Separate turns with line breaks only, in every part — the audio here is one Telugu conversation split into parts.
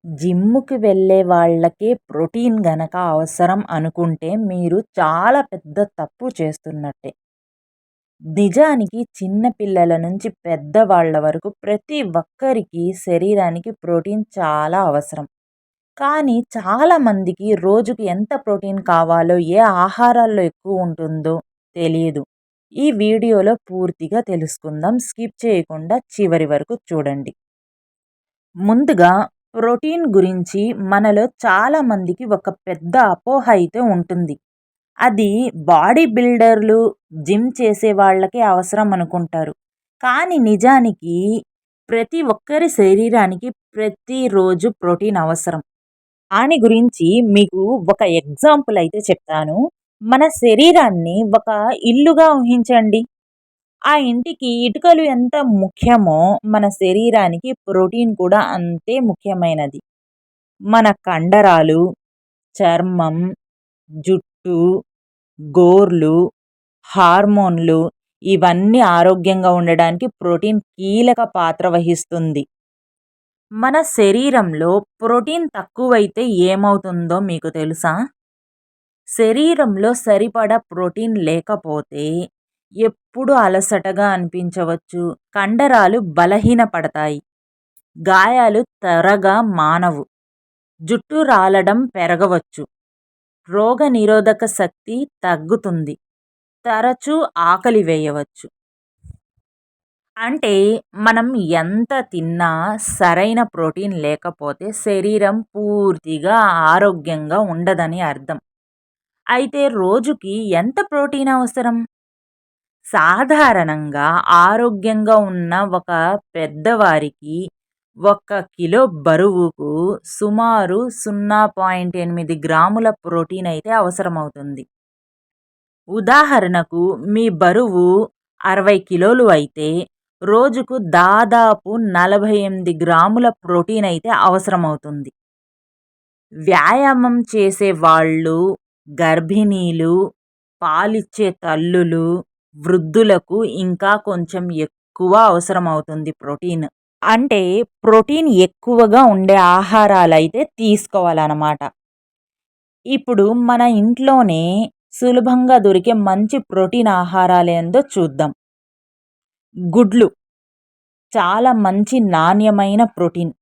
జిమ్‌కి వెళ్ళే వాళ్ళకే ప్రోటీన్ గనక అవసరం అనుకుంటే మీరు చాలా పెద్ద తప్పు చేస్తున్నట్టే. నిజానికి చిన్న పిల్లల నుంచి పెద్దవాళ్ళ వరకు ప్రతి ఒక్కరికి శరీరానికి ప్రోటీన్ చాలా అవసరం. కానీ చాలా మందికి రోజుకి ఎంత ప్రోటీన్ కావాలో, ఏ ఆహారాల్లో ఎక్కువ ఉంటుందో తెలియదు. ఈ వీడియోలో పూర్తిగా తెలుసుకుందాం. స్కిప్ చేయకుండా చివరి వరకు చూడండి. ముందుగా ప్రోటీన్ గురించి మనలో చాలా మందికి ఒక పెద్ద అపోహ అయితే ఉంటుంది. అది బాడీ బిల్డర్లు, జిమ్ చేసే వాళ్ళకే అవసరం అనుకుంటారు. కానీ నిజానికి ప్రతి ఒక్కరి శరీరానికి ప్రతిరోజు ప్రోటీన్ అవసరం. దాని గురించి మీకు ఒక ఎగ్జాంపుల్ అయితే చెప్తాను. మన శరీరాన్ని ఒక ఇల్లుగా ఊహించండి. ఆ ఇంటికి ఇటుకలు ఎంత ముఖ్యమో మన శరీరానికి ప్రోటీన్ కూడా అంతే ముఖ్యమైనది. మన కండరాలు, చర్మం, జుట్టు, గోర్లు, హార్మోన్లు ఇవన్నీ ఆరోగ్యంగా ఉండడానికి ప్రోటీన్ కీలక పాత్ర వహిస్తుంది. మన శరీరంలో ప్రోటీన్ తక్కువైతే ఏమవుతుందో మీకు తెలుసా? శరీరంలో సరిపడా ప్రోటీన్ లేకపోతే ఎప్పుడు అలసటగా అనిపించవచ్చు, కండరాలు బలహీనపడతాయి, గాయాలు త్వరగా మానవు, జుట్టు రాలడం పెరగవచ్చు, రోగనిరోధక శక్తి తగ్గుతుంది, తరచూ ఆకలి వేయవచ్చు. అంటే మనం ఎంత తిన్నా సరైన ప్రోటీన్ లేకపోతే శరీరం పూర్తిగా ఆరోగ్యంగా ఉండదని అర్థం. అయితే రోజుకి ఎంత ప్రోటీన్ అవసరం? సాధారణంగా ఆరోగ్యంగా ఉన్న ఒక పెద్దవారికి 1 కిలో బరువుకు సుమారు 0.8 గ్రాముల ప్రోటీన్ అయితే అవసరమవుతుంది. ఉదాహరణకు మీ బరువు 60 కిలోలు అయితే రోజుకు దాదాపు 48 గ్రాముల ప్రోటీన్ అయితే అవసరమవుతుంది. వ్యాయామం చేసే వాళ్ళు, గర్భిణీలు, పాలిచ్చే తల్లులు, వృద్ధులకు ఇంకా కొంచెం ఎక్కువ అవసరమవుతుంది ప్రోటీన్. అంటే ప్రోటీన్ ఎక్కువగా ఉండే ఆహారాలైతే తీసుకోవాలన్నమాట. ఇప్పుడు మన ఇంట్లోనే సులభంగా దొరికే మంచి ప్రోటీన్ ఆహారాలేందో చూద్దాం. గుడ్లు చాలా మంచి నాణ్యమైన ప్రోటీన్.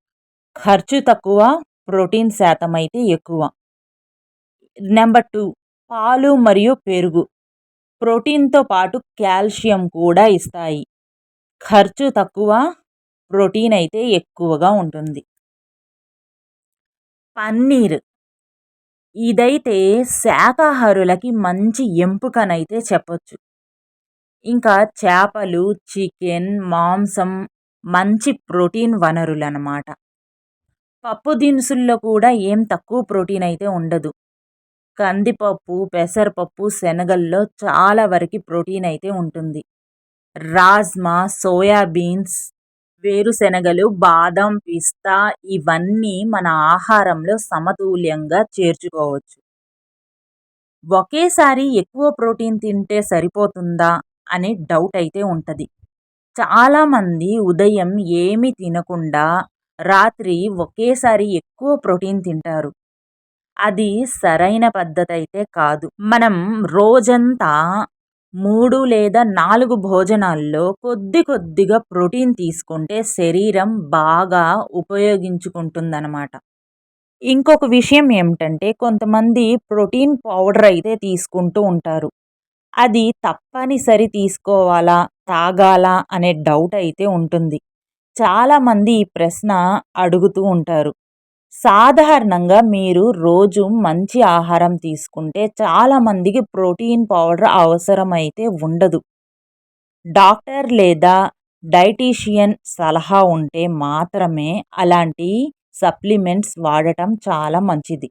ఖర్చు తక్కువ, ప్రోటీన్ శాతం అయితే ఎక్కువ. నెంబర్ 2 పాలు మరియు పెరుగు. ప్రోటీన్‌తో పాటు కాల్షియం కూడా ఇస్తాయి. ఖర్చు తక్కువ, ప్రోటీన్ అయితే ఎక్కువగా ఉంటుంది. పన్నీర్ ఇదైతే శాకాహారులకి మంచి ఎంపికనైతే చెప్పొచ్చు. ఇంకా చేపలు, చికెన్, మాంసం మంచి ప్రోటీన్ వనరులనమాట. పప్పు దినుసుల్లో కూడా ఏం తక్కువ ప్రోటీన్ అయితే ఉండదు. కందిపప్పు, పెసరపప్పు, శనగల్లో చాలా వరకి ప్రోటీన్ అయితే ఉంటుంది. రాజ్మా, సోయా బీన్స్, వేరుశెనగలు, బాదం, పిస్తా ఇవన్నీ మన ఆహారంలో సమతుల్యంగా చేర్చుకోవచ్చు. ఒకేసారి ఎక్కువ ప్రోటీన్ తింటే సరిపోతుందా అనే డౌట్ అయితే ఉంటది. చాలామంది ఉదయం ఏమీ తినకుండా రాత్రి ఒకేసారి ఎక్కువ ప్రోటీన్ తింటారు. అది సరైన పద్ధతయితే కాదు. మనం రోజంతా 3 లేదా 4 భోజనాల్లో కొద్ది కొద్దిగా ప్రోటీన్ తీసుకుంటే శరీరం బాగా ఉపయోగించుకుంటుందనమాట. ఇంకొక విషయం ఏమిటంటే కొంతమంది ప్రోటీన్ పౌడర్ అయితే తీసుకుంటూ ఉంటారు. అది తప్పనిసరి తీసుకోవాలా? తాగాలా? అనే డౌట్ అయితే ఉంటుంది. చాలామంది ఈ ప్రశ్న అడుగుతూ ఉంటారు. సాధారణంగా మీరు రోజు మంచి ఆహారం తీసుకుంటే చాలామందికి ప్రోటీన్ పౌడర్ అవసరమైతే ఉండదు. డాక్టర్ లేదా డైటీషియన్ సలహా ఉంటే మాత్రమే అలాంటి సప్లిమెంట్స్ వాడటం చాలా మంచిది.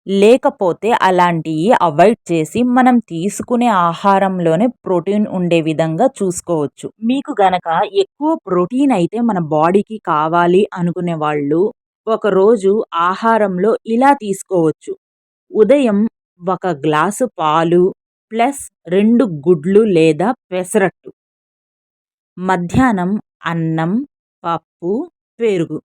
లేకపోతే అలాంటివి అవాయిడ్ చేసి మనం తీసుకునే ఆహారంలోనే ప్రోటీన్ ఉండే విధంగా చూసుకోవచ్చు. మీకు గనక ఎక్కువ ప్రోటీన్ అయితే మన బాడీకి కావాలి అనుకునే వాళ్ళు ఒకరోజు ఆహారంలో ఇలా తీసుకోవచ్చు. ఉదయం 1 గ్లాసు పాలు ప్లస్ 2 గుడ్లు లేదా పెసరట్టు. మధ్యాహ్నం అన్నం, పప్పు, పెరుగు.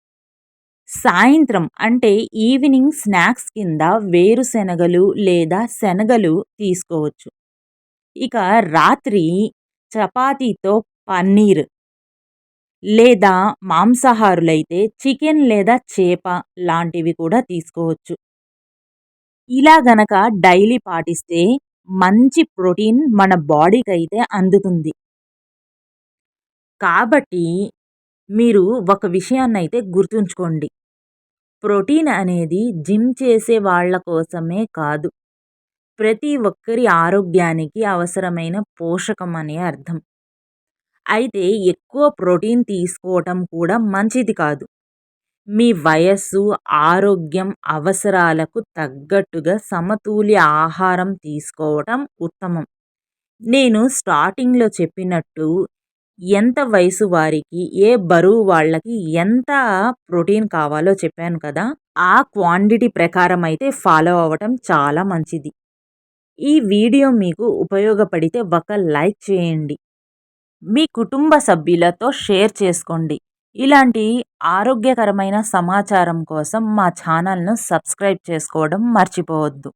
సాయంత్రం అంటే ఈవినింగ్ స్నాక్స్ కింద వేరుశెనగలు లేదా శనగలు తీసుకోవచ్చు. ఇక రాత్రి చపాతీతో పన్నీర్ లేదా మాంసాహారులైతే చికెన్ లేదా చేప లాంటివి కూడా తీసుకోవచ్చు. ఇలా గనక డైలీ పాటిస్తే మంచి ప్రోటీన్ మన బాడీకైతే అందుతుంది. కాబట్టి మీరు ఒక విషయాన్నైతే గుర్తుంచుకోండి. ప్రోటీన్ అనేది జిమ్ చేసే వాళ్ళ కోసమే కాదు. ప్రతి ఒక్కరి ఆరోగ్యానికి అవసరమైన పోషకం అనే అర్థం. అయితే ఎక్కువ ప్రోటీన్ తీసుకోవటం కూడా మంచిది కాదు. మీ వయస్సు, ఆరోగ్యం, అవసరాలకు తగ్గట్టుగా సమతుల్య ఆహారం తీసుకోవటం ఉత్తమం. నేను స్టార్టింగ్‌లో చెప్పినట్టు ఎంత వయసు వారికి, ఏ బరువు వాళ్ళకి ఎంత ప్రోటీన్ కావాలో చెప్పాను కదా! ఆ క్వాంటిటీ ప్రకారం అయితే ఫాలో అవ్వటం చాలా మంచిది. ఈ వీడియో మీకు ఉపయోగపడితే ఒక లైక్ చేయండి. మీ కుటుంబ సభ్యులతో షేర్ చేసుకోండి. ఇలాంటి ఆరోగ్యకరమైన సమాచారం కోసం మా ఛానల్‌ను సబ్స్క్రైబ్ చేసుకోవడం మర్చిపోవద్దు.